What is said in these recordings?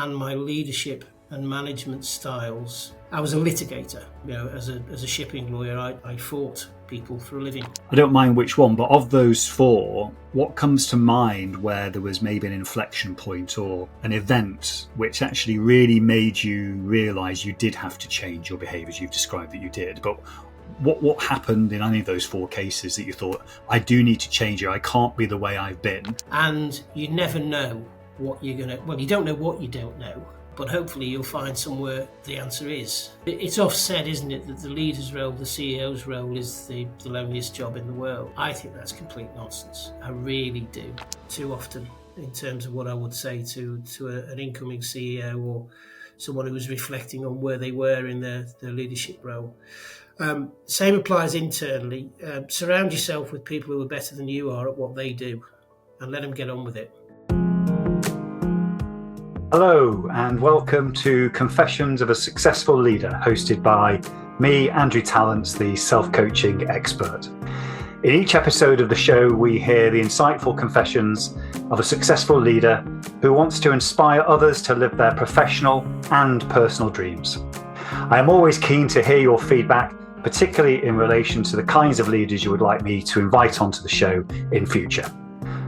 and my leadership and management styles. I was a litigator. As a shipping lawyer, I fought people for a living. I don't mind which one, but of those four, what comes to mind where there was maybe an inflection point or an event which actually really made you realise you did have to change your behaviours? You've described that you did, but what happened in any of those four cases that you thought, I do need to change it, I can't be the way I've been? And you never know what you're going to... Well, you don't know what you don't know, but hopefully you'll find somewhere the answer is. It's often said, isn't it, that the leader's role, the CEO's role is the loneliest job in the world. I think that's complete nonsense. I really do. Too often, in terms of what I would say to an incoming CEO or someone who was reflecting on where they were in their leadership role. Same applies internally. Surround yourself with people who are better than you are at what they do and let them get on with it. Hello and welcome to Confessions of a Successful Leader, hosted by me, Andrew Tallents, the self-coaching expert. In each episode of the show, we hear the insightful confessions of a successful leader who wants to inspire others to live their professional and personal dreams. I am always keen to hear your feedback, particularly in relation to the kinds of leaders you would like me to invite onto the show in future.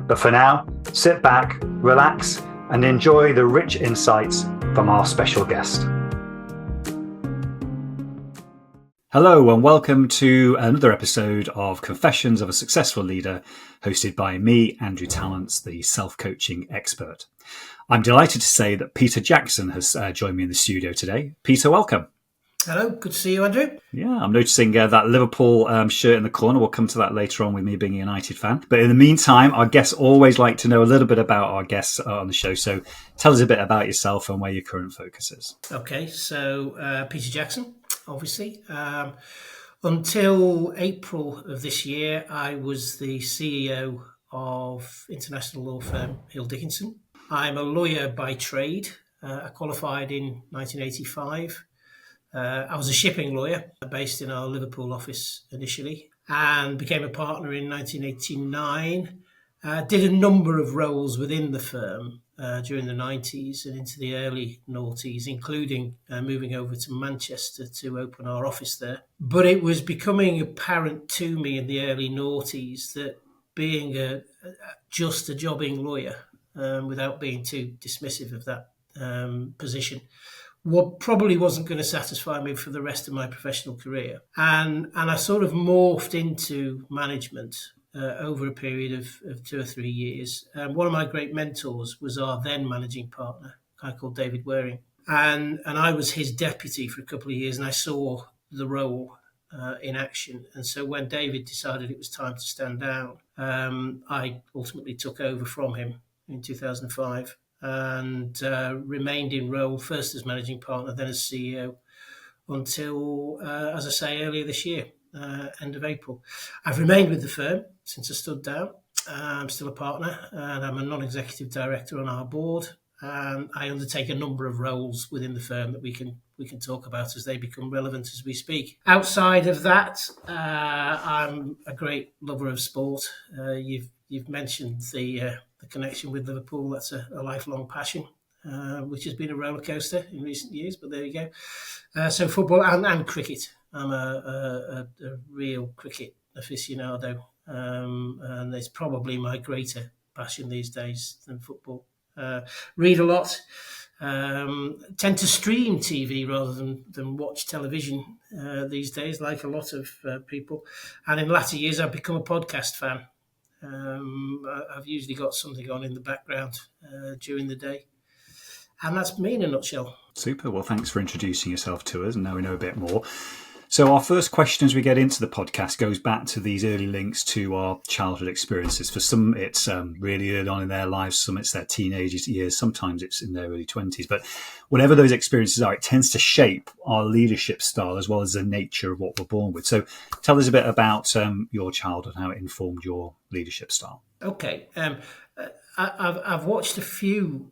But for now, sit back, relax, and enjoy the rich insights from our special guest. Hello and welcome to another episode of Confessions of a Successful Leader, hosted by me, Andrew Tallents, the self-coaching expert. I'm delighted to say that Peter Jackson has joined me in the studio today. Peter, welcome. Hello, good to see you, Andrew. Yeah, I'm noticing that Liverpool shirt in the corner. We'll come to that later on with me being a United fan. But in the meantime, our guests always like to know a little bit about our guests on the show. So tell us a bit about yourself and where your current focus is. Okay, so Peter Jackson, obviously. Until April of this year, I was the CEO of international law firm Hill Dickinson. I'm a lawyer by trade. I qualified in 1985. I was a shipping lawyer based in our Liverpool office initially and became a partner in 1989. Did a number of roles within the firm during the 90s and into the early noughties, including moving over to Manchester to open our office there. But it was becoming apparent to me in the early noughties that being just a jobbing lawyer, without being too dismissive of that position, probably wasn't going to satisfy me for the rest of my professional career. And I sort of morphed into management over a period of 2 or 3 years. One of my great mentors was our then managing partner, a guy called David Waring. And I was his deputy for a couple of years, and I saw the role in action. And so when David decided it was time to stand down, I ultimately took over from him in 2005. And remained in role first as managing partner, then as CEO until, as I say, earlier this year, end of April. I've remained with the firm since I stood down. I'm still a partner and I'm a non-executive director on our board. I undertake a number of roles within the firm that we can talk about as they become relevant as we speak. Outside of that, I'm a great lover of sport. You've mentioned the connection with Liverpool. That's a lifelong passion, which has been a roller coaster in recent years, but there you go. So football and cricket. I'm a real cricket aficionado, and it's probably my greater passion these days than football. Read a lot, tend to stream TV rather than watch television these days, like a lot of people. And in latter years, I've become a podcast fan. I've usually got something on in the background during the day. And that's me in a nutshell. Super. Well, thanks for introducing yourself to us. And now we know a bit more. So our first question as we get into the podcast goes back to these early links to our childhood experiences. For some, it's really early on in their lives. Some, it's their teenage years. Sometimes it's in their early 20s. But whatever those experiences are, it tends to shape our leadership style as well as the nature of what we're born with. So tell us a bit about your childhood, how it informed your leadership style. Okay. I've watched a few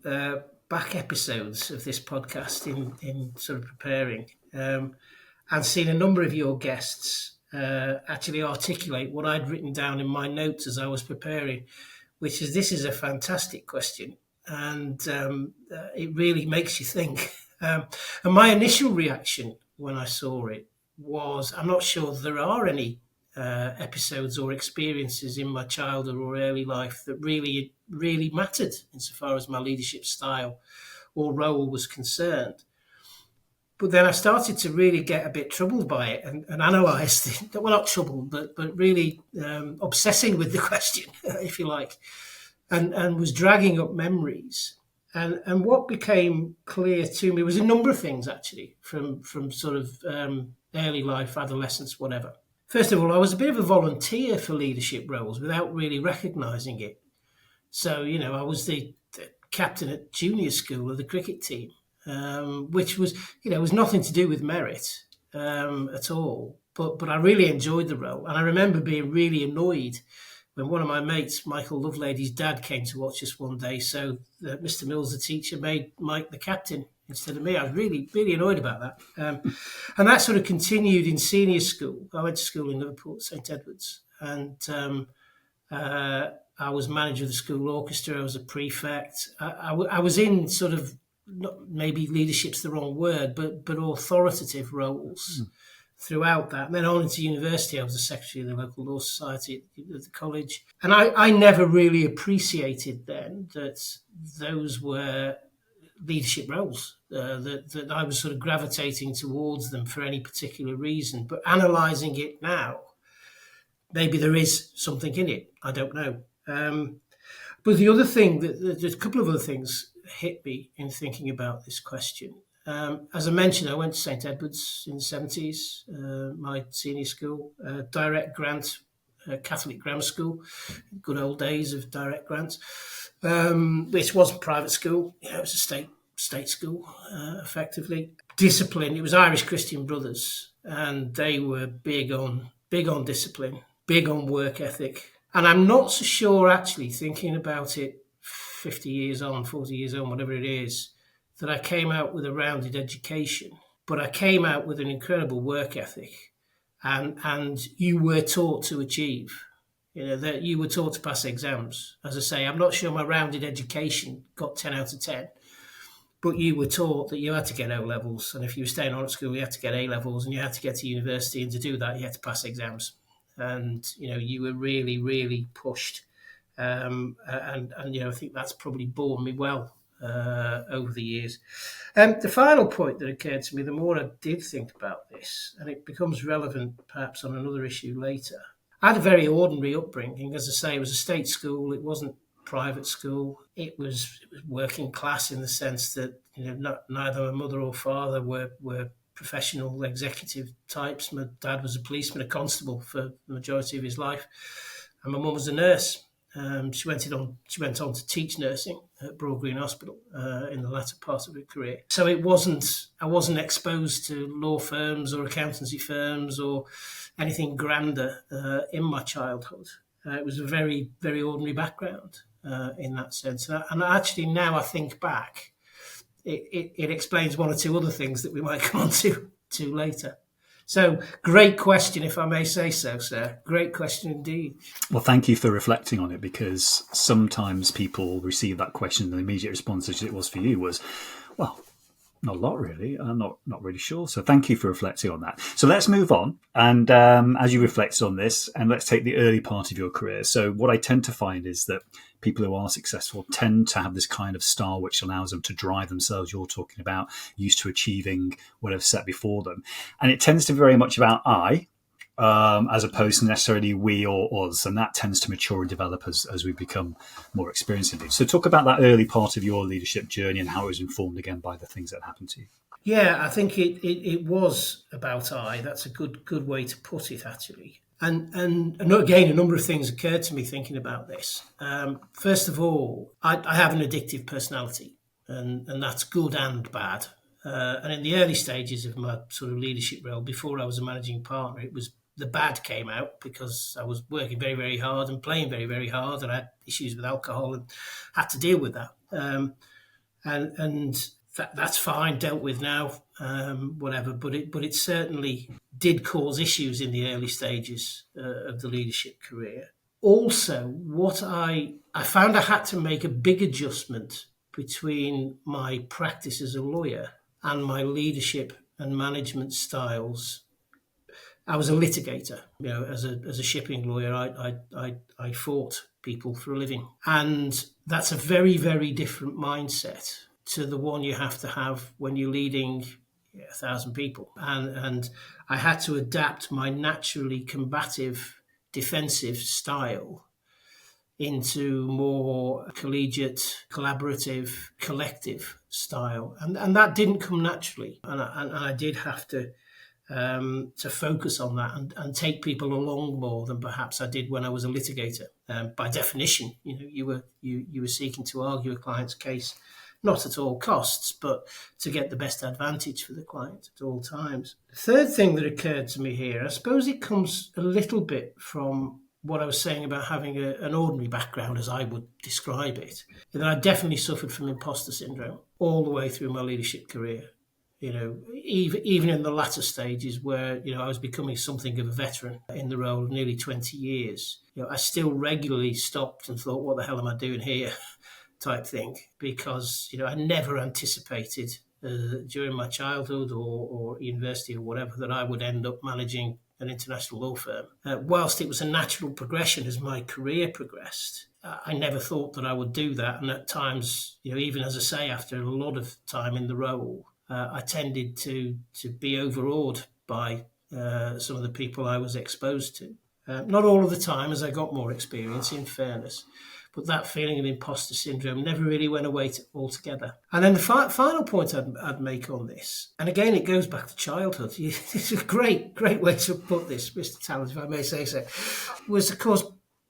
back episodes of this podcast in sort of preparing. And seen a number of your guests actually articulate what I'd written down in my notes as I was preparing, which is, this is a fantastic question. and it really makes you think. And my initial reaction when I saw it was, I'm not sure there are any episodes or experiences in my childhood or early life that really mattered insofar as my leadership style or role was concerned. But then I started to really get a bit troubled by it and analysed it. Well, not troubled, but really obsessing with the question, if you like, and was dragging up memories. And what became clear to me was a number of things, actually, from sort of early life, adolescence, whatever. First of all, I was a bit of a volunteer for leadership roles without really recognising it. So, I was the captain at junior school of the cricket team, which was, was nothing to do with merit at all. But I really enjoyed the role. And I remember being really annoyed when one of my mates, Michael Lovelady's dad, came to watch us one day. So Mr. Mills, the teacher, made Mike the captain instead of me. I was really, really annoyed about that. And that sort of continued in senior school. I went to school in Liverpool at St Edward's. And I was manager of the school orchestra. I was a prefect. I was in sort of, maybe leadership's the wrong word, but authoritative roles throughout that. And then on into university, I was the secretary of the local law society at the college. And I never really appreciated then that those were leadership roles, that I was sort of gravitating towards them for any particular reason. But analysing it now, maybe there is something in it. I don't know. But the other thing, there's a couple of other things hit me in thinking about this question. As I mentioned, I went to St Edward's in the 70s, my senior school, direct grant, Catholic grammar school, good old days of direct grants, which wasn't a private school. It was a state school, effectively. Discipline, it was Irish Christian Brothers, and they were big on discipline, big on work ethic. And I'm not so sure, actually, thinking about it 50 years on, 40 years on, whatever it is, that I came out with a rounded education, but I came out with an incredible work ethic, and you were taught to achieve, that you were taught to pass exams. As I say, I'm not sure my rounded education got 10 out of 10, but you were taught that you had to get O levels, and if you were staying on at school, you had to get A levels, and you had to get to university, and to do that, you had to pass exams. And, you were really, really pushed. And I think that's probably borne me well over the years. The final point that occurred to me, the more I did think about this, and it becomes relevant perhaps on another issue later, I had a very ordinary upbringing. As I say, it was a state school. It wasn't private school. It was working class in the sense that, neither my mother or father were professional executive types. My dad was a policeman, a constable for the majority of his life, and my mum was a nurse. She went on to teach nursing at Broad Green Hospital in the latter part of her career. So I wasn't exposed to law firms or accountancy firms or anything grander in my childhood. It was a very, very ordinary background in that sense. And actually, now I think back, it explains one or two other things that we might come on to later. So, great question, if I may say so, sir. Great question indeed. Well, thank you for reflecting on it, because sometimes people receive that question and the immediate response, as it was for you, was, well, not a lot, really. I'm not really sure. So thank you for reflecting on that. So let's move on. And as you reflect on this, and let's take the early part of your career. So what I tend to find is that people who are successful tend to have this kind of style which allows them to drive themselves. You're talking about used to achieving whatever's set before them. And it tends to be very much about I, as opposed to necessarily we or us. And that tends to mature and develop as we become more experienced in it. So talk about that early part of your leadership journey and how it was informed again by the things that happened to you. Yeah, I think it was about I. That's a good way to put it, actually. And again, a number of things occurred to me thinking about this. First of all, I have an addictive personality, and that's good and bad. And in the early stages of my sort of leadership role, before I was a managing partner, it was the bad came out because I was working very, very hard and playing very, very hard, and I had issues with alcohol and had to deal with that. And that's fine, dealt with now, whatever. But it certainly did cause issues in the early stages of the leadership career. Also, what I found I had to make a big adjustment between my practice as a lawyer and my leadership and management styles. I was a litigator, as a shipping lawyer. I fought people for a living, and that's a very, very different mindset to the one you have to have when you're leading 1,000 people. And I had to adapt my naturally combative, defensive style into more collegiate, collaborative, collective style, and that didn't come naturally, and I did have to focus on that and take people along more than perhaps I did when I was a litigator. By definition, you were seeking to argue a client's case, not at all costs, but to get the best advantage for the client at all times. The third thing that occurred to me here, I suppose it comes a little bit from what I was saying about having an ordinary background, as I would describe it, that I definitely suffered from imposter syndrome all the way through my leadership career. Even in the latter stages where, I was becoming something of a veteran in the role of nearly 20 years, I still regularly stopped and thought, what the hell am I doing here? Type thing, because, I never anticipated during my childhood or university or whatever that I would end up managing an international law firm. Whilst it was a natural progression as my career progressed, I never thought that I would do that. And at times, even as I say, after a lot of time in the role, I tended to be overawed by some of the people I was exposed to. Not all of the time, as I got more experience, in fairness, but that feeling of imposter syndrome never really went away altogether. And then the final point I'd make on this, and again, it goes back to childhood. It's a great way to put this, Mr. Tallents, if I may say so, was, of course,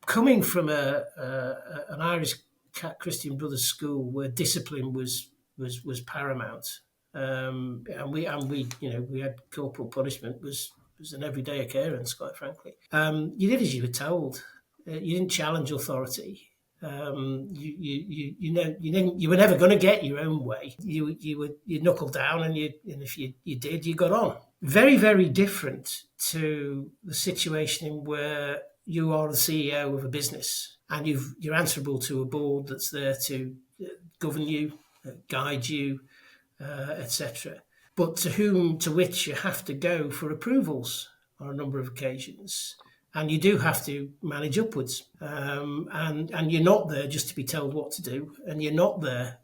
coming from an Irish Christian Brothers school where discipline was paramount. And we had corporal punishment was an everyday occurrence, quite frankly. You did as you were told. You didn't challenge authority. You were never going to get your own way. You knuckled down, and if you did, you got on. Very, very different to the situation in where you are the CEO of a business and you're answerable to a board that's there to govern you, guide you, etc. But to which you have to go for approvals on a number of occasions. And you do have to manage upwards. And you're not there just to be told what to do. And you're not there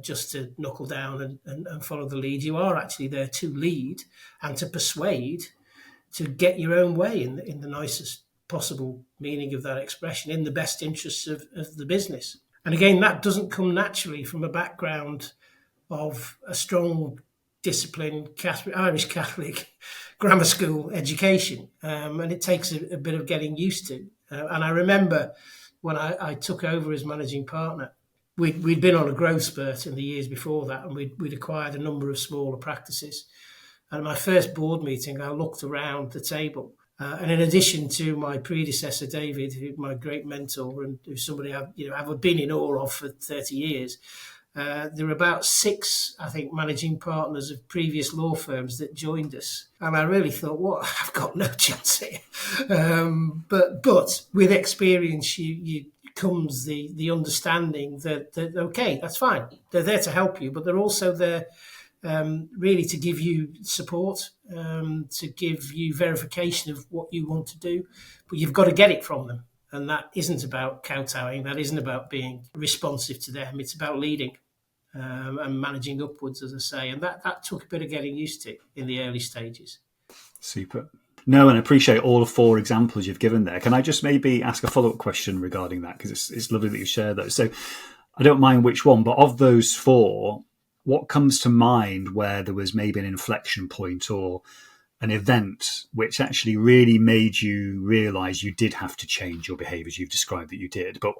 just to knuckle down and follow the lead. You are actually there to lead and to persuade, to get your own way in the nicest possible meaning of that expression, in the best interests of the business. And again, that doesn't come naturally from a background of a strong, disciplined Irish Catholic grammar school education, and it takes a bit of getting used to. And I remember when I took over as managing partner, we'd been on a growth spurt in the years before that, and we'd acquired a number of smaller practices. And at my first board meeting, I looked around the table, and in addition to my predecessor David, my great mentor and who's somebody I've been in awe of for 30 years. There were about 6, I think, managing partners of previous law firms that joined us. And I really thought, what? I've got no chance here. But with experience, you comes the understanding that, okay, that's fine. They're there to help you, but they're also there really to give you support, to give you verification of what you want to do. But you've got to get it from them. And that isn't about kowtowing. That isn't about being responsive to them. It's about leading. And managing upwards, as I say. And that took a bit of getting used to in the early stages. Super. No, and I appreciate all the 4 examples you've given there. Can I just maybe ask a follow-up question regarding that? Because it's lovely that you share those. So I don't mind which one, but of those 4, what comes to mind where there was maybe an inflection point or an event which actually really made you realise you did have to change your behaviours? You've described that you did, but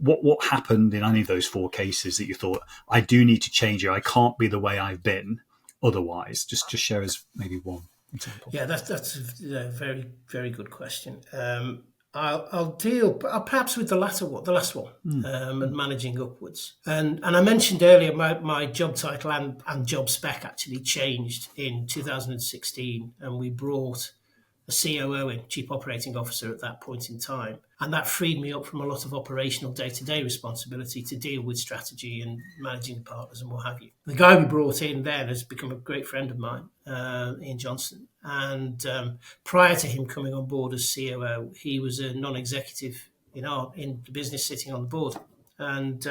what happened in any of those 4 cases that you thought, I do need to change it, I can't be the way I've been otherwise? Just share us maybe one example. Yeah, that's a very, very good question. I'll deal perhaps with the last one, and managing upwards. And I mentioned earlier my job title and job spec actually changed in 2016, and we brought a COO in, Chief Operating Officer at that point in time. And that freed me up from a lot of operational day-to-day responsibility to deal with strategy and managing partners and what have you. The guy we brought in then has become a great friend of mine, Ian Johnson. And prior to him coming on board as COO, he was a non-executive in the business sitting on the board. And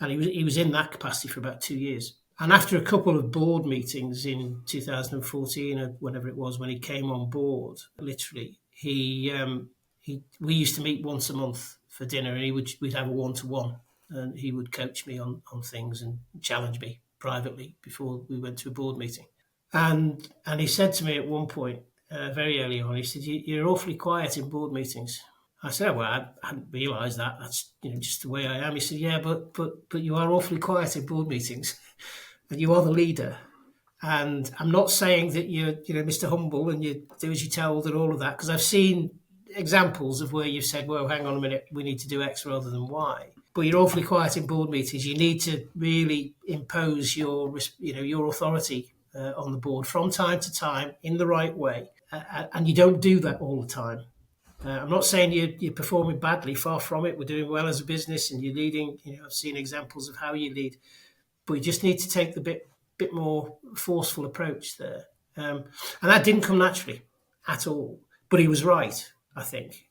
he was in that capacity for about 2 years. And after a couple of board meetings in 2014 or whenever it was when he came on board, literally, we used to meet once a month for dinner, and we'd have a one-to-one, and he would coach me on things and challenge me privately before we went to a board meeting. And he said to me at one point, very early on, he said, "You're awfully quiet in board meetings." I said, "Well, I hadn't realised that. That's just the way I am." He said, "Yeah, but you are awfully quiet in board meetings, and you are the leader. And I'm not saying that you're Mr. Humble and you do as you're told and all of that, because I've seen examples of where you've said, well, hang on a minute, we need to do X rather than Y. But you're awfully quiet in board meetings. You need to really impose your authority on the board from time to time in the right way, and you don't do that all the time. I'm not saying you're performing badly, far from it. We're doing well as a business and you're leading. I've seen examples of how you lead, but you just need to take the bit more forceful approach there." And that didn't come naturally at all. But he was right, I think,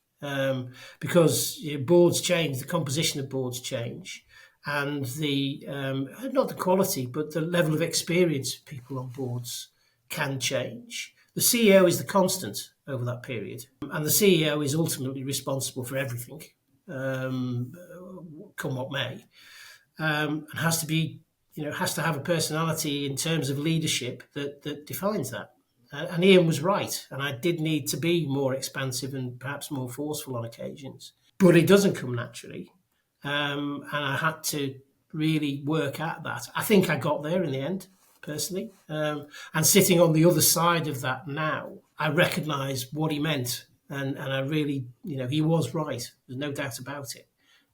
because boards change, the composition of boards change, and the not the quality, but the level of experience of people on boards can change. The CEO is the constant over that period, and the CEO is ultimately responsible for everything, come what may, and has to have a personality in terms of leadership that defines that. And Ian was right, and I did need to be more expansive and perhaps more forceful on occasions. But it doesn't come naturally, and I had to really work at that. I think I got there in the end, personally. And sitting on the other side of that now, I recognise what he meant, and I really, he was right. There's no doubt about it.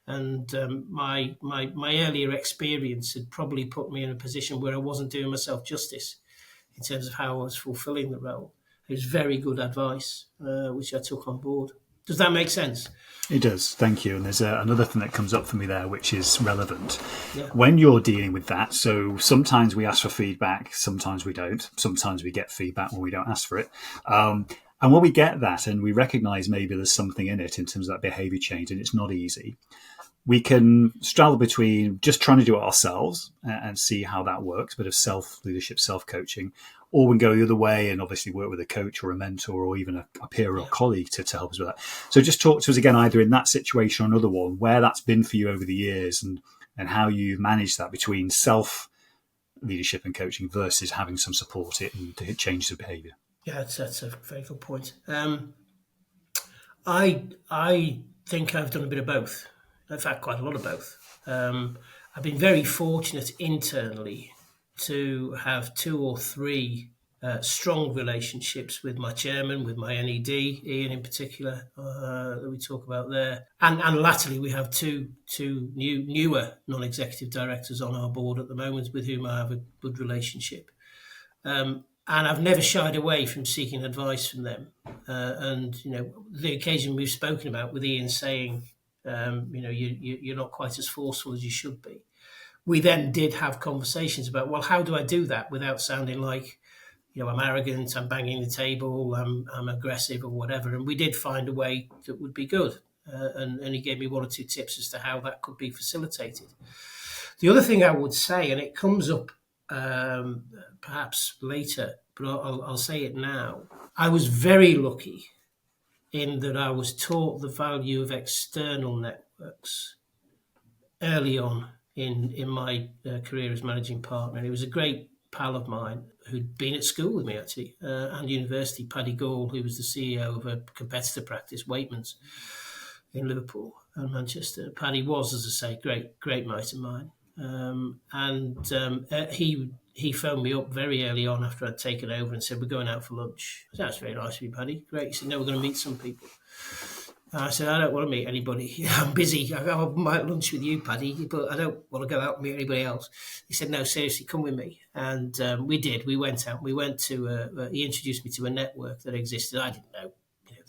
And my earlier experience had probably put me in a position where I wasn't doing myself justice in terms of how I was fulfilling the role. It was very good advice, which I took on board. Does that make sense? It does, thank you. And there's another thing that comes up for me there, which is relevant. Yeah. When you're dealing with that, so sometimes we ask for feedback, sometimes we don't. Sometimes we get feedback when we don't ask for it. And when we get that and we recognise maybe there's something in it in terms of that behaviour change, and it's not easy, we can straddle between just trying to do it ourselves and see how that works, a bit of self-leadership, self-coaching, or we can go the other way and obviously work with a coach or a mentor or even a peer or a colleague to help us with that. So just talk to us again, either in that situation or another one, where that's been for you over the years and how you've managed that between self-leadership and coaching versus having some support and to change the behaviour. Yeah, that's a very good point. I think I've done a bit of both. In fact, quite a lot of both. I've been very fortunate internally to have 2 or 3 strong relationships with my chairman, with my NED, Ian in particular, that we talk about there. And latterly, we have two newer non-executive directors on our board at the moment with whom I have a good relationship. And I've never shied away from seeking advice from them. And, the occasion we've spoken about with Ian saying, you're not quite as forceful as you should be. We then did have conversations about, well, how do I do that without sounding like, I'm arrogant, I'm banging the table, I'm aggressive or whatever. And we did find a way that would be good. And he gave me 1 or 2 tips as to how that could be facilitated. The other thing I would say, and it comes up perhaps later, but I'll say it now. I was very lucky in that I was taught the value of external networks early on in my career as managing partner. And it was a great pal of mine who'd been at school with me, actually, and university, Paddy Gall, who was the CEO of a competitor practice, Waitman's, in Liverpool and Manchester. Paddy was, as I say, great mate of mine. He phoned me up very early on after I'd taken over and said, "We're going out for lunch." I said, "That's very nice of you, Paddy." Great. He said, "No, we're going to meet some people." And I said, "I don't want to meet anybody. I'm busy. I'll have lunch with you, Paddy, but I don't want to go out and meet anybody else." He said, "No, seriously, come with me." And we did. We went out. We went to, he introduced me to a network that existed. I didn't know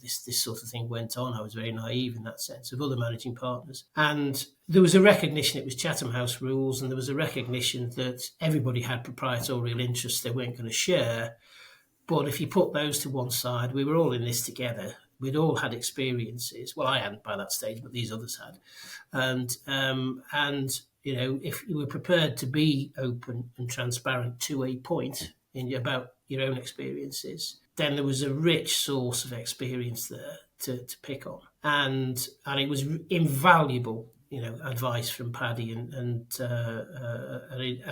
this sort of thing went on. I was very naive in that sense of other managing partners. And there was a recognition it was Chatham House rules, and there was a recognition that everybody had proprietorial interests they weren't going to share. But if you put those to one side, we were all in this together. We'd all had experiences. Well, I hadn't by that stage, but these others had. And if you were prepared to be open and transparent to a point about your own experiences, then there was a rich source of experience there to pick on, and it was invaluable, advice from Paddy, and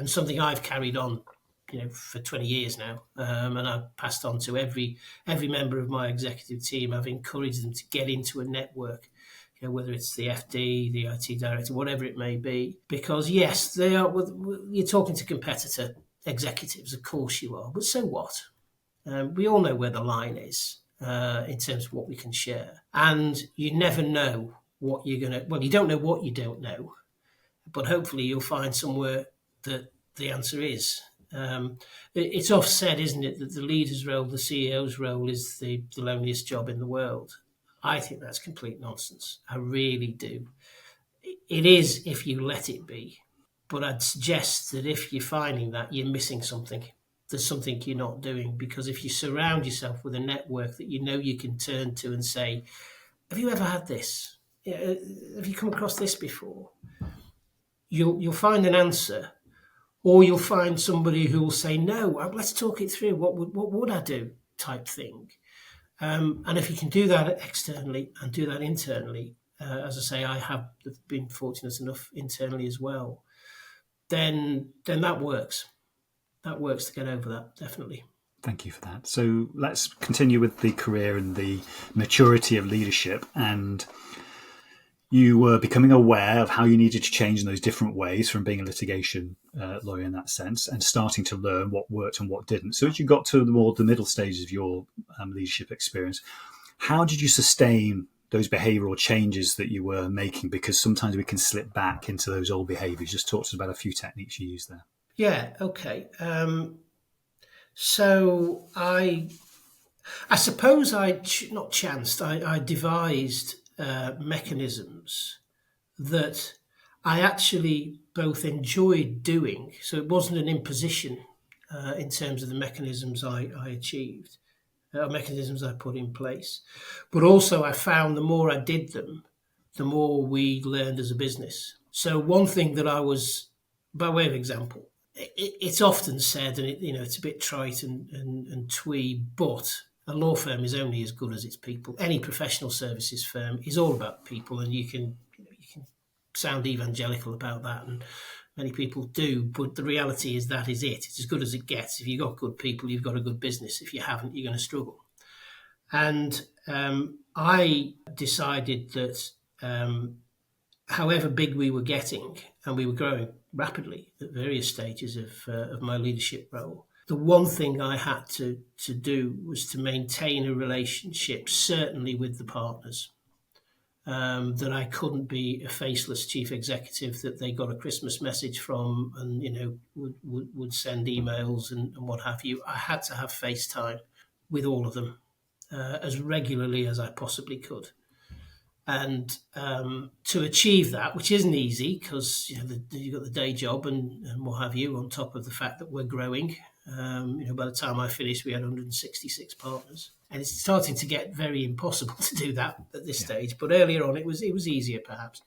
something I've carried on, for 20 years now, and I've passed on to every member of my executive team. I've encouraged them to get into a network, whether it's the FD, the IT director, whatever it may be, because yes, they are. You're talking to competitor executives, of course you are, but so what? We all know where the line is in terms of what we can share. And you never know what you're going to... Well, you don't know what you don't know, but hopefully you'll find somewhere that the answer is. It's often said, isn't it, that the leader's role, the CEO's role, is the loneliest job in the world. I think that's complete nonsense. I really do. It is if you let it be. But I'd suggest that if you're finding that, you're missing something. There's something you're not doing, because if you surround yourself with a network that you can turn to and say, have you ever had this? Have you come across this before? You'll find an answer, or you'll find somebody who will say, no, let's talk it through. What would I do? Type thing. And if you can do that externally and do that internally, as I say, I have been fortunate enough internally as well, then that works. That works to get over that, definitely. Thank you for that. So let's continue with the career and the maturity of leadership. And you were becoming aware of how you needed to change in those different ways from being a litigation lawyer in that sense, and starting to learn what worked and what didn't. So as you got to the middle stages of your leadership experience, how did you sustain those behavioural changes that you were making? Because sometimes we can slip back into those old behaviours. Just talk to us about a few techniques you used there. Yeah, okay. So I suppose I devised mechanisms that I actually both enjoyed doing. So it wasn't an imposition in terms of the mechanisms I achieved, mechanisms I put in place. But also I found the more I did them, the more we learned as a business. So one thing that I was, by way of example, it's often said, and it's a bit trite and twee, but a law firm is only as good as its people. Any professional services firm is all about people, and you can sound evangelical about that, and many people do, but the reality is that is it. It's as good as it gets. If you've got good people, you've got a good business. If you haven't, you're going to struggle. And I decided that however big we were getting, and we were growing rapidly at various stages of my leadership role, the one thing I had to do was to maintain a relationship, certainly with the partners, that I couldn't be a faceless chief executive that they got a Christmas message from and, would send emails and what have you. I had to have FaceTime with all of them as regularly as I possibly could. And to achieve that, which isn't easy because you've got the day job and what have you, on top of the fact that we're growing. By the time I finished, we had 166 partners, and it's starting to get very impossible to do that at this stage. But earlier on, it was easier, perhaps.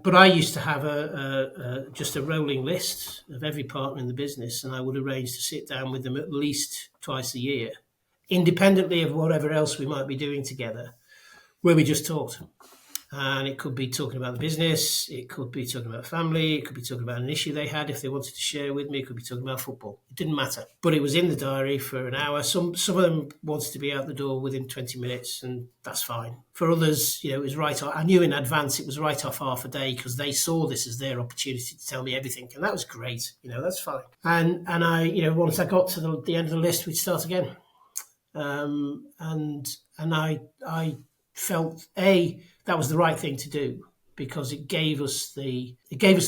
But I used to have just a rolling list of every partner in the business, and I would arrange to sit down with them at least twice a year, independently of whatever else we might be doing together, where we just talked. And it could be talking about the business, it could be talking about family, it could be talking about an issue they had if they wanted to share with me, it could be talking about football. It didn't matter. But it was in the diary for an hour. Some of them wanted to be out the door within 20 minutes, and that's fine. For others, it was right off. I knew in advance it was right off half a day because they saw this as their opportunity to tell me everything. And that was great. That's fine. And I, once I got to the end of the list, we'd start again. And I felt that was the right thing to do, because it gave us the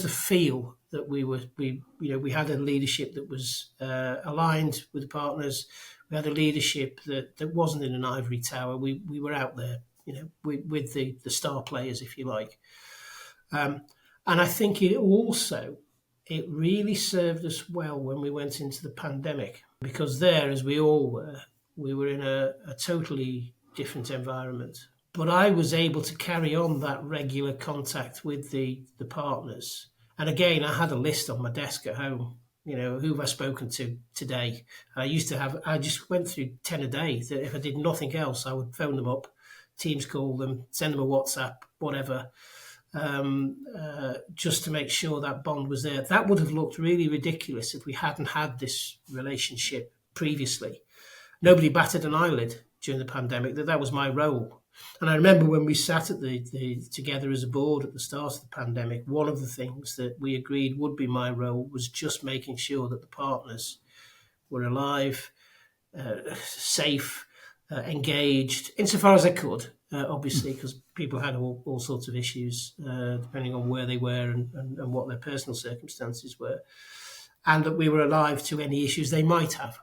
feel that we had a leadership that was aligned with the partners. We had a leadership that wasn't in an ivory tower. We were out there, with the star players, if you like. And I think it really served us well when we went into the pandemic, because there, as we all were, we were in a totally different environment. But I was able to carry on that regular contact with the partners. And again, I had a list on my desk at home, who have I spoken to today? I just went through 10 a day. That if I did nothing else, I would phone them up, Teams call them, send them a WhatsApp, whatever, just to make sure that bond was there. That would have looked really ridiculous if we hadn't had this relationship previously. Nobody batted an eyelid during the pandemic that was my role. And I remember when we sat at together as a board at the start of the pandemic, one of the things that we agreed would be my role was just making sure that the partners were alive, safe, engaged, insofar as I could, obviously, because people had all sorts of issues, depending on where they were and what their personal circumstances were, and that we were alive to any issues they might have.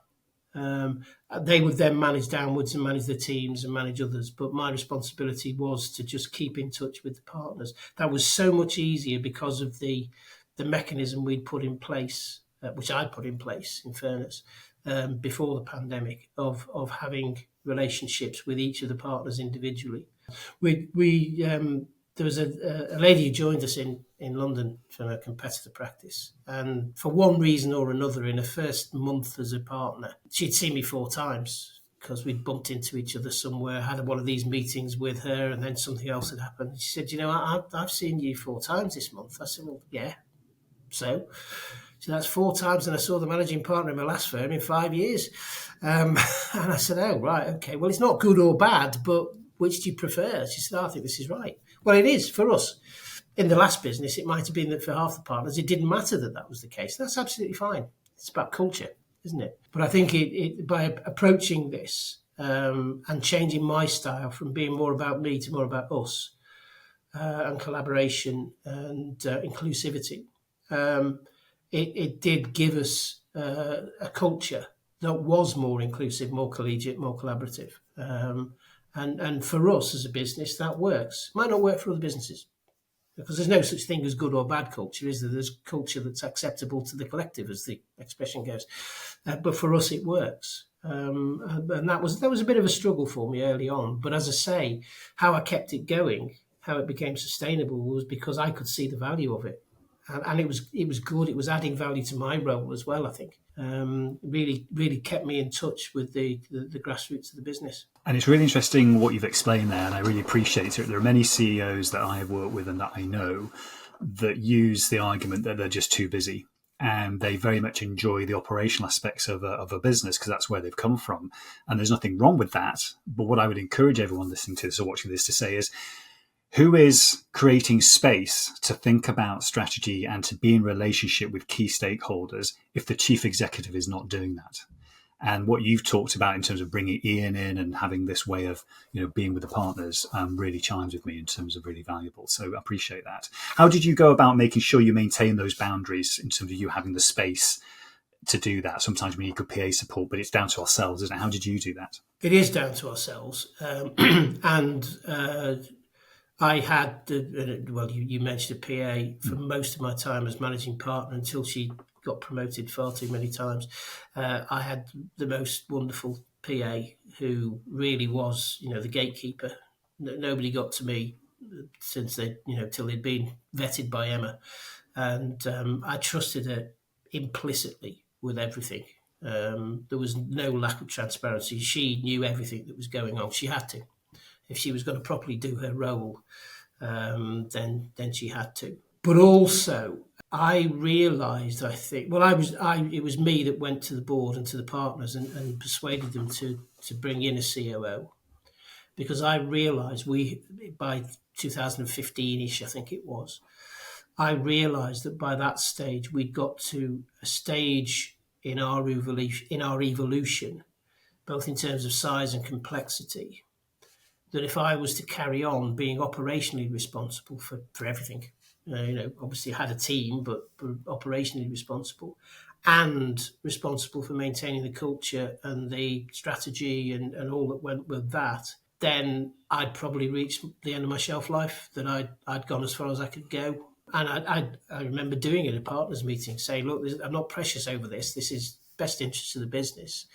They would then manage downwards and manage the teams and manage others. But my responsibility was to just keep in touch with the partners. That was so much easier because of the mechanism we'd put in place, which I put in place, in fairness, before the pandemic, of having relationships with each of the partners individually. There was a lady who joined us in London from a competitor practice, and for one reason or another, in her first month as a partner, she'd seen me 4 times because we'd bumped into each other somewhere, had one of these meetings with her, and then something else had happened. She said, I've seen you 4 times this month. I said, well, yeah, so that's 4 times, and I saw the managing partner in my last firm in 5 years. And I said, oh, right, okay, well, it's not good or bad, but which do you prefer? She said, I think this is right. Well, it is for us. In the last business, it might have been that for half the partners, it didn't matter that was the case. That's absolutely fine. It's about culture, isn't it? But I think by approaching this and changing my style from being more about me to more about us and collaboration and inclusivity, it did give us a culture that was more inclusive, more collegiate, more collaborative. And for us as a business, that works. Might not work for other businesses, because there's no such thing as good or bad culture, is there? There's culture that's acceptable to the collective, as the expression goes. But for us, it works. And that was a bit of a struggle for me early on. But as I say, how I kept it going, how it became sustainable, was because I could see the value of it. And it was good. It was adding value to my role as well, I think. Really kept me in touch with the grassroots of the business. And it's really interesting what you've explained there, and I really appreciate it. There are many CEOs that I have worked with and that I know that use the argument that they're just too busy, and they very much enjoy the operational aspects of a business because that's where they've come from. And there's nothing wrong with that. But what I would encourage everyone listening to this or watching this to say is, who is creating space to think about strategy and to be in relationship with key stakeholders if the chief executive is not doing that? And what you've talked about in terms of bringing Ian in and having this way of, being with the partners really chimes with me in terms of really valuable. So I appreciate that. How did you go about making sure you maintain those boundaries in terms of you having the space to do that? Sometimes we need good PA support, but it's down to ourselves, isn't it? How did you do that? It is down to ourselves. I had, you mentioned a PA for most of my time as managing partner until she got promoted far too many times. I had the most wonderful PA who really was, the gatekeeper. Nobody got to me since till they'd been vetted by Emma. And I trusted her implicitly with everything. There was no lack of transparency. She knew everything that was going on. She had to. If she was going to properly do her role, then she had to. But also, I realised, it was me that went to the board and to the partners and persuaded them to bring in a COO, because I realised by 2015-ish, I think it was, I realised that by that stage we'd got to a stage in our evolution, both in terms of size and complexity, that if I was to carry on being operationally responsible for everything, obviously had a team, but were operationally responsible, and responsible for maintaining the culture and the strategy and all that went with that, then I'd probably reached the end of my shelf life, that I'd gone as far as I could go. And I remember doing it at a partners meeting, saying, look, I'm not precious over this. This is best interest of the business.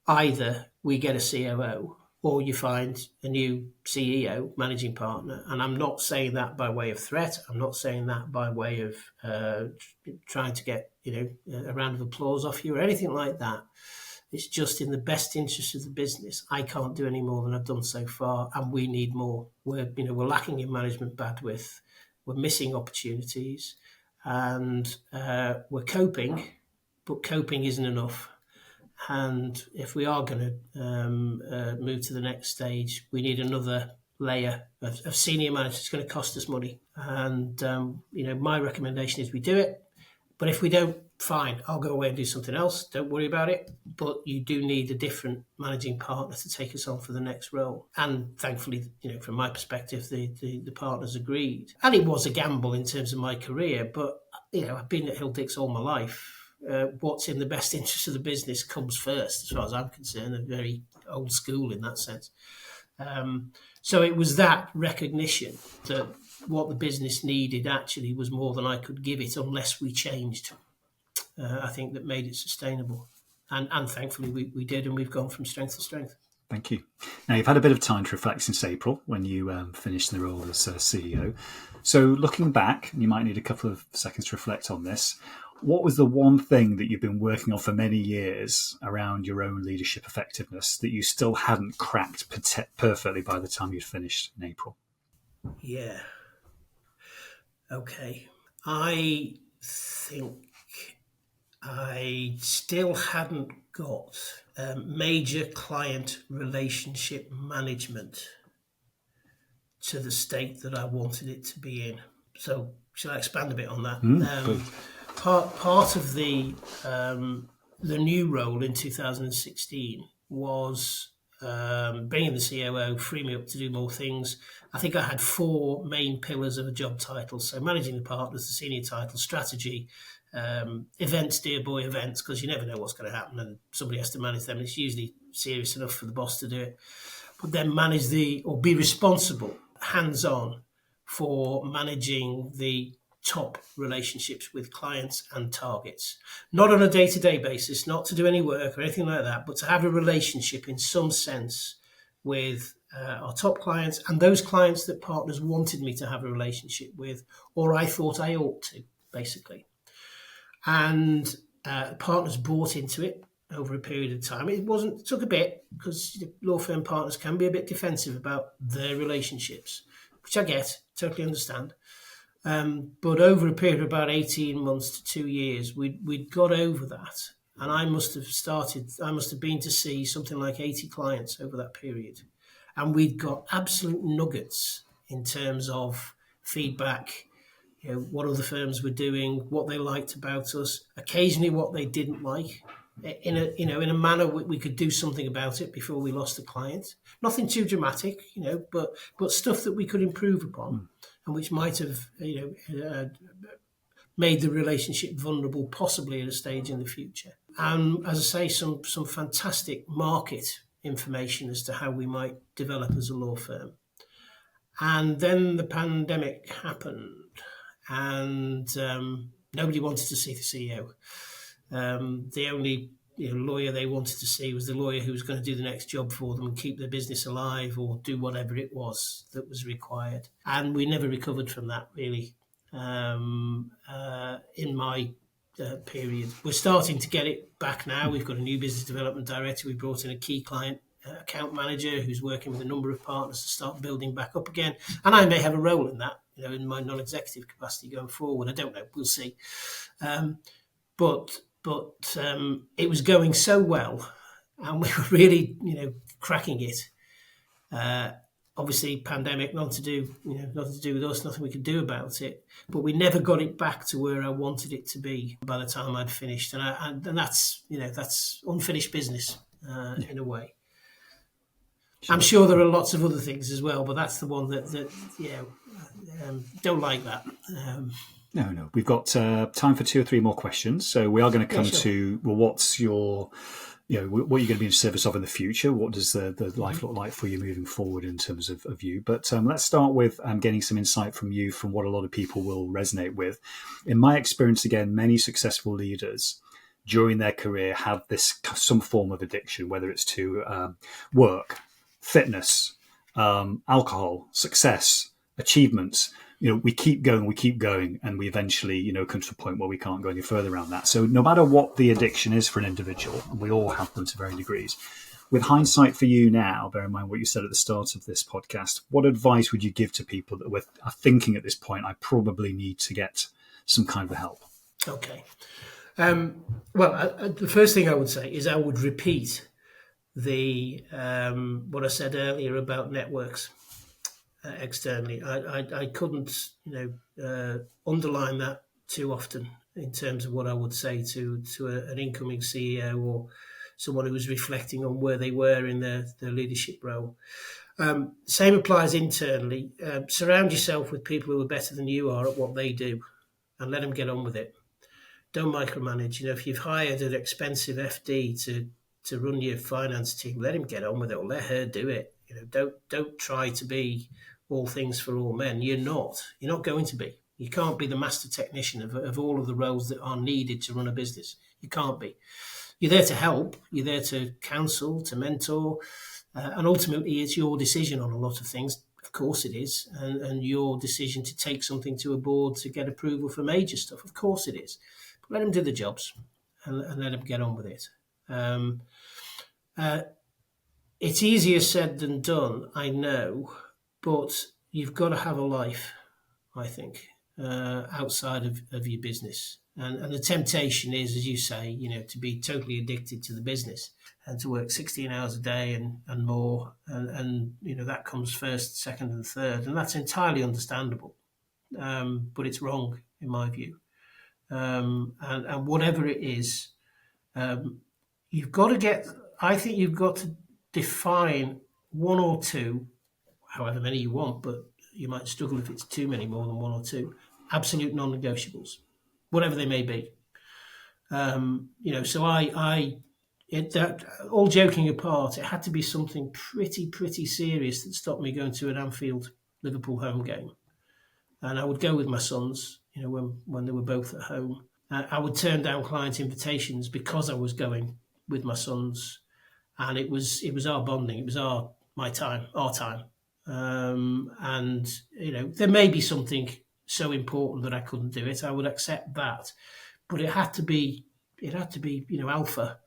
Either we get a COO or you find a new CEO, managing partner. And I'm not saying that by way of threat. I'm not saying that by way of trying to get a round of applause off you or anything like that. It's just in the best interest of the business. I can't do any more than I've done so far, and we need more. We're lacking in management bandwidth. We're missing opportunities, and we're coping, but coping isn't enough. And if we are going to move to the next stage, we need another layer of senior management. It's going to cost us money. And, my recommendation is we do it. But if we don't, fine, I'll go away and do something else. Don't worry about it. But you do need a different managing partner to take us on for the next role. And thankfully, from my perspective, the partners agreed. And it was a gamble in terms of my career. But, I've been at Hill Dicks all my life. What's in the best interest of the business comes first, as far as I'm concerned, and very old school in that sense. So it was that recognition that what the business needed actually was more than I could give it unless we changed. I think that made it sustainable. And thankfully we did, and we've gone from strength to strength. Thank you. Now, you've had a bit of time to reflect since April when you finished the role as CEO. So looking back, you might need a couple of seconds to reflect on this. What was the one thing that you've been working on for many years around your own leadership effectiveness that you still hadn't cracked perfectly by the time you'd finished in April? Yeah. Okay. I think I still hadn't got major client relationship management to the state that I wanted it to be in. So shall I expand a bit on that? Part of the new role in 2016 was bringing the COO, free me up to do more things. I think I had 4 main pillars of a job title. So managing the partners, the senior title, strategy, events, dear boy events, because you never know what's going to happen and somebody has to manage them. It's usually serious enough for the boss to do it. But then be responsible, hands-on, for managing the top relationships with clients and targets. Not on a day-to-day basis, not to do any work or anything like that, but to have a relationship in some sense with our top clients and those clients that partners wanted me to have a relationship with, or I thought I ought to, basically. And partners bought into it over a period of time. It took a bit, because law firm partners can be a bit defensive about their relationships, which I get, totally understand. But over a period of about 18 months to 2 years, we'd got over that. And I must have been to see something like 80 clients over that period. And we'd got absolute nuggets in terms of feedback, what other firms were doing, what they liked about us, occasionally what they didn't like, in a manner we could do something about it before we lost a client. Nothing too dramatic, but stuff that we could improve upon, and which might have, made the relationship vulnerable, possibly at a stage in the future. And as I say, some fantastic market information as to how we might develop as a law firm. And then the pandemic happened, and nobody wanted to see the CEO. The only lawyer they wanted to see was the lawyer who was going to do the next job for them and keep their business alive or do whatever it was that was required. And we never recovered from that, really, in my period. We're starting to get it back now. We've got a new business development director. We brought in a key client account manager who's working with a number of partners to start building back up again. And I may have a role in that, in my non-executive capacity going forward. I don't know. We'll see. But it was going so well, and we were really, cracking it. Obviously, pandemic, nothing to do with us, nothing we could do about it. But we never got it back to where I wanted it to be by the time I'd finished, and that's unfinished business in a way. Sure. I'm sure there are lots of other things as well, but that's the one that Don't like that. No. We've got time for 2 or 3 more questions. So we are going to come to, well, what's your, what are you going to be in service of in the future? What does the life look like for you moving forward in terms of you? But let's start with getting some insight from you from what a lot of people will resonate with. In my experience, again, many successful leaders during their career have some form of addiction, whether it's to work, fitness, alcohol, success, achievements. We keep going, and we eventually, come to a point where we can't go any further around that. So no matter what the addiction is for an individual, and we all have them to varying degrees, with hindsight for you now, bear in mind what you said at the start of this podcast, what advice would you give to people that are thinking at this point, I need to get some kind of help? Okay. The first thing I would say is I would repeat what I said earlier about networks. Externally, I couldn't underline that too often in terms of what I would say to an incoming CEO or someone who was reflecting on where they were in their leadership role. Same applies internally. Surround yourself with people who are better than you are at what they do, and let them get on with it. Don't micromanage. If you've hired an expensive FD to run your finance team, let him get on with it, or let her do it. Don't try to be all things for all men. You're not going to be. You can't be the master technician of all of the roles that are needed to run a business. You can't be. You're there to help. You're there to counsel, to mentor, and ultimately it's your decision on a lot of things. Of course it is, and your decision to take something to a board to get approval for major stuff. Of course it is. But let them do the jobs and let them get on with it. It's easier said than done, I know, but you've got to have a life, I think, outside of your business. And the temptation is, as you say, to be totally addicted to the business and to work 16 hours a day and more. And that comes first, second and third. And that's entirely understandable. But it's wrong, in my view. And whatever it is, you've got to define 1 or 2, however many you want, but you might struggle if it's too many more than 1 or 2, absolute non-negotiables, whatever they may be. So all joking apart, it had to be something pretty serious that stopped me going to an Anfield Liverpool home game. And I would go with my sons, when they were both at home. I would turn down client invitations because I was going with my sons. And it was our bonding. It was our time. And there may be something so important that I couldn't do it. I would accept that, but it had to be alpha,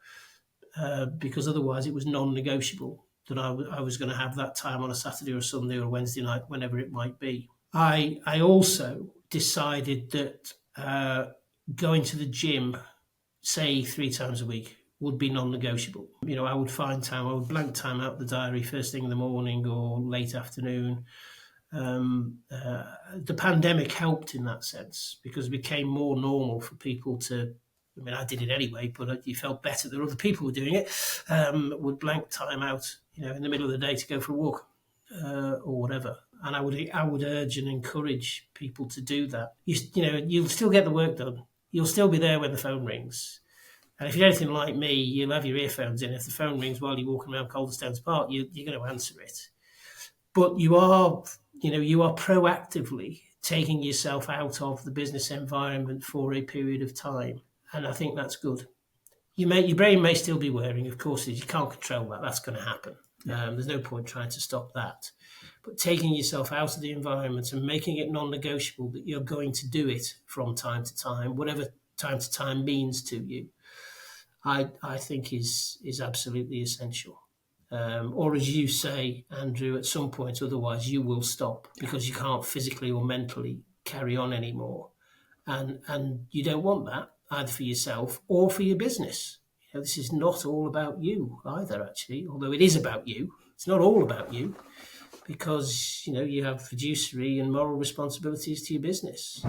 because otherwise it was non-negotiable that I was going to have that time on a Saturday or a Sunday or a Wednesday night, whenever it might be. I also decided that going to the gym, say 3 times a week, would be non-negotiable. I would find time, I would blank time out the diary first thing in the morning or late afternoon. The pandemic helped in that sense because it became more normal for people to, I did it anyway, but you felt better that other people were doing it, would blank time out, in the middle of the day to go for a walk or whatever. And I would urge and encourage people to do that. You'll still get the work done. You'll still be there when the phone rings. And if you're anything like me, you'll have your earphones in. If the phone rings while you're walking around Calderstones Park, you're going to answer it. But you are proactively taking yourself out of the business environment for a period of time. And I think that's good. Your brain may still be whirring, of course it is. You can't control that. That's going to happen. There's no point trying to stop that. But taking yourself out of the environment and making it non-negotiable that you're going to do it from time to time, whatever time to time means to you, I think is absolutely essential. Or as you say, Andrew, at some point, otherwise you will stop because you can't physically or mentally carry on anymore. And you don't want that either for yourself or for your business. This is not all about you either, actually, although it is about you. It's not all about you because, you have fiduciary and moral responsibilities to your business.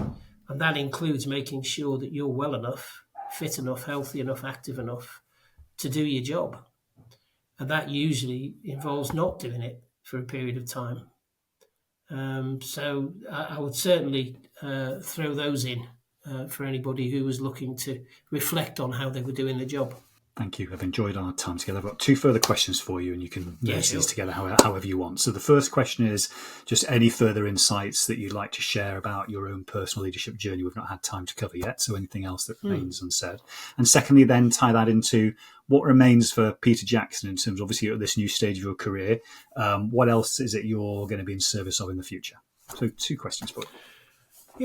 And that includes making sure that you're well enough, fit enough, healthy enough, active enough to do your job. And that usually involves not doing it for a period of time. So I would certainly throw those in for anybody who was looking to reflect on how they were doing the job. Thank you. I've enjoyed our time together. I've got two further questions for you, and you can merge these together however you want. So the first question is just any further insights that you'd like to share about your own personal leadership journey we've not had time to cover yet, so anything else that remains unsaid. And secondly, then tie that into what remains for Peter Jackson in terms of, obviously, at this new stage of your career. What else is it you're going to be in service of in the future? So two questions for you.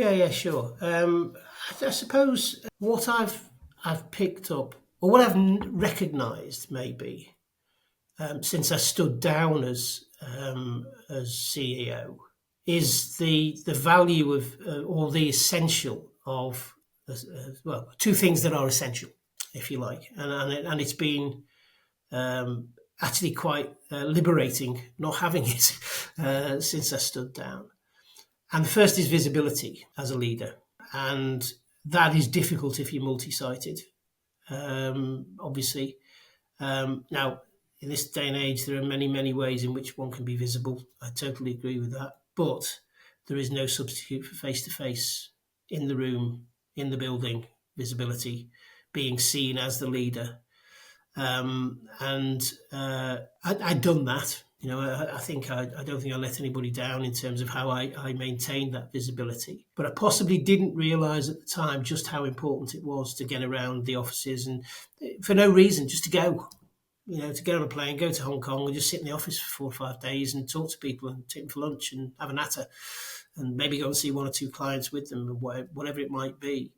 Yeah, sure. I suppose what I've picked up, or what I've recognised maybe, since I stood down as CEO, is the value of or the essential of two things that are essential, if you like, and it's been actually quite liberating not having it since I stood down. And the first is visibility as a leader, and that is difficult if you're multi-sited. Obviously, now in this day and age, there are many ways in which one can be visible. I totally agree with that, but there is no substitute for face-to-face, in the room, in the building, visibility, being seen as the leader. I'd done that. I think I don't think I let anybody down in terms of how I maintained that visibility. But I possibly didn't realise at the time just how important it was to get around the offices, and for no reason, just to go. To get on a plane, go to Hong Kong and just sit in the office for 4 or 5 days and talk to people and take them for lunch and have a natter and maybe go and see 1 or 2 clients with them, whatever it might be.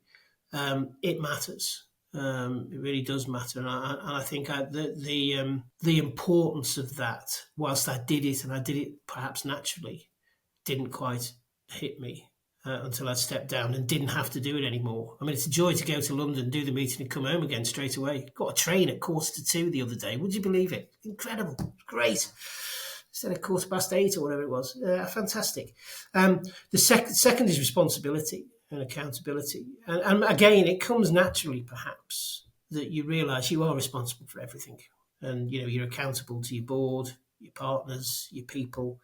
It matters. It really does matter, and I think the importance of that, whilst I did it, and I did it perhaps naturally, didn't quite hit me until I stepped down and didn't have to do it anymore. I mean, it's a joy to go to London, do the meeting, and come home again straight away. Got a train at 1:45 the other day. Would you believe it? Incredible, great. Instead of 8:15 or whatever it was, fantastic. The second is responsibility and accountability. And again, it comes naturally, perhaps, that you realise you are responsible for everything. And, you're accountable to your board, your partners, your people.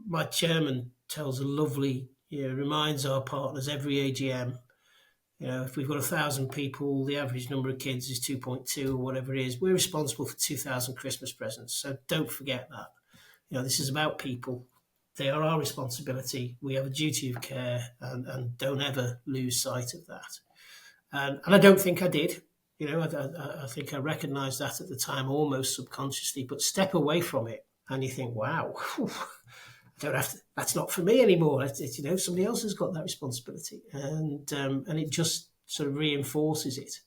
My chairman tells a lovely, reminds our partners every AGM, if we've got 1,000 people, the average number of kids is 2.2 or whatever it is. We're responsible for 2,000 Christmas presents. So don't forget that. This is about people. They are our responsibility. We have a duty of care, and don't ever lose sight of that. And I don't think I did. I think I recognised that at the time, almost subconsciously. But step away from it, and you think, "Wow, I don't have to. That's not for me anymore. It's somebody else has got that responsibility," and it just sort of reinforces it.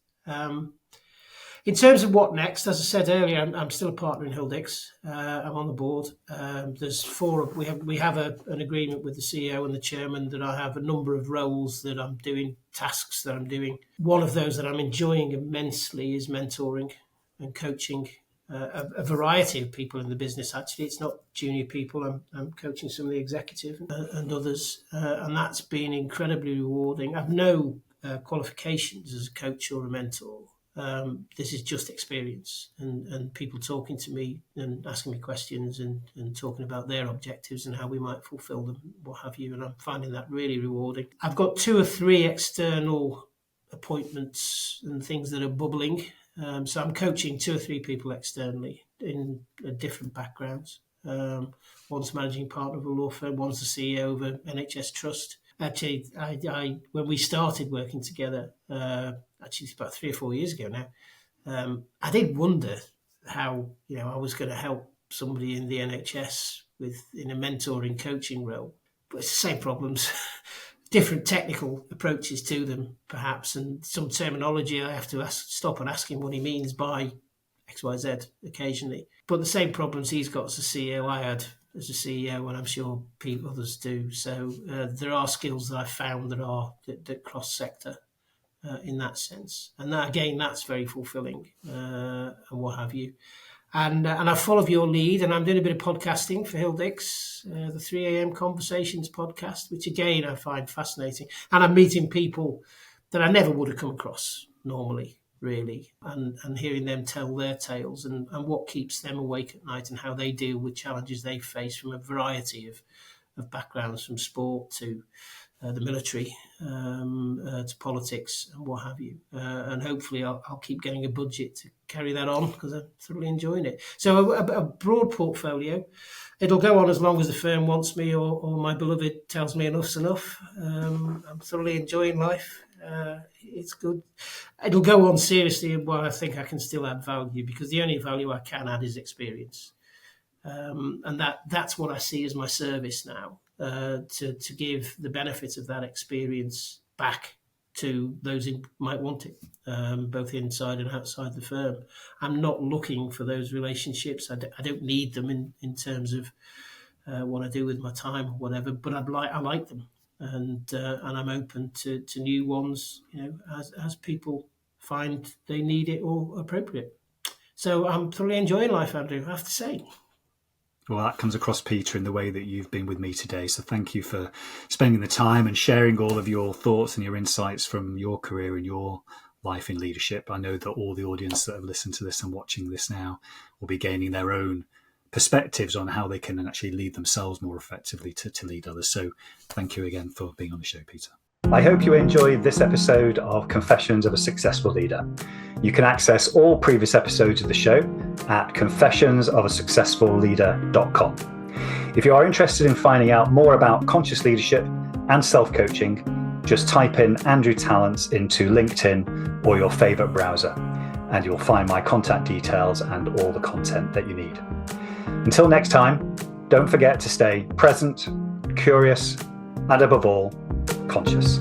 In terms of what next, as I said earlier, I'm still a partner in Hill Dicks. I'm on the board. There's 4. We have an agreement with the CEO and the chairman that I have a number of roles that I'm doing, tasks that I'm doing. One of those that I'm enjoying immensely is mentoring and coaching a variety of people in the business. Actually, it's not junior people. I'm coaching some of the executive and others, and that's been incredibly rewarding. I've no qualifications as a coach or a mentor. This is just experience and people talking to me and asking me questions and talking about their objectives and how we might fulfill them, what have you. And I'm finding that really rewarding. I've got 2 or 3 external appointments and things that are bubbling. So I'm coaching 2 or 3 people externally in different backgrounds. One's managing partner of a law firm, one's the CEO of an NHS trust. Actually, I when we started working together, actually it's about 3 or 4 years ago now, I did wonder how I was going to help somebody in the NHS in a mentoring coaching role. But it's the same problems, different technical approaches to them, perhaps, and some terminology I have to stop and ask him what he means by XYZ occasionally. But the same problems he's got as a CEO I had as a CEO, and I'm sure others do. So there are skills that I've found that cross sector in that sense, and that, again, that's very fulfilling and what have you. And I follow your lead, and I'm doing a bit of podcasting for Hill Dicks, the 3 a.m. Conversations podcast, which again I find fascinating. And I'm meeting people that I never would have come across normally, really, and hearing them tell their tales and what keeps them awake at night and how they deal with challenges they face from a variety of backgrounds, from sport to the military, to politics and what have you. And hopefully I'll keep getting a budget to carry that on, because I'm thoroughly enjoying it. So a broad portfolio. It'll go on as long as the firm wants me, or my beloved tells me enough's enough. I'm thoroughly enjoying life. It's good. It'll go on seriously while I think I can still add value, because the only value I can add is experience. And that's what I see as my service now, to give the benefits of that experience back to those who might want it, both inside and outside the firm. I'm not looking for those relationships. I don't need them in terms of what I do with my time or whatever, but I like them, and I'm open to new ones, as people find they need it or appropriate. So I'm thoroughly enjoying life, Andrew, I have to say. Well, that comes across, Peter, in the way that you've been with me today. So thank you for spending the time and sharing all of your thoughts and your insights from your career and your life in leadership. I know that all the audience that have listened to this and watching this now will be gaining their own perspectives on how they can actually lead themselves more effectively to lead others. So thank you again for being on the show, Peter. I hope you enjoyed this episode of Confessions of a Successful Leader. You can access all previous episodes of the show at confessionsofaSuccessfulLeader.com. If you are interested in finding out more about conscious leadership and self-coaching, just type in Andrew Tallents into LinkedIn or your favourite browser, and you'll find my contact details and all the content that you need. Until next time, don't forget to stay present, curious, and above all, conscious.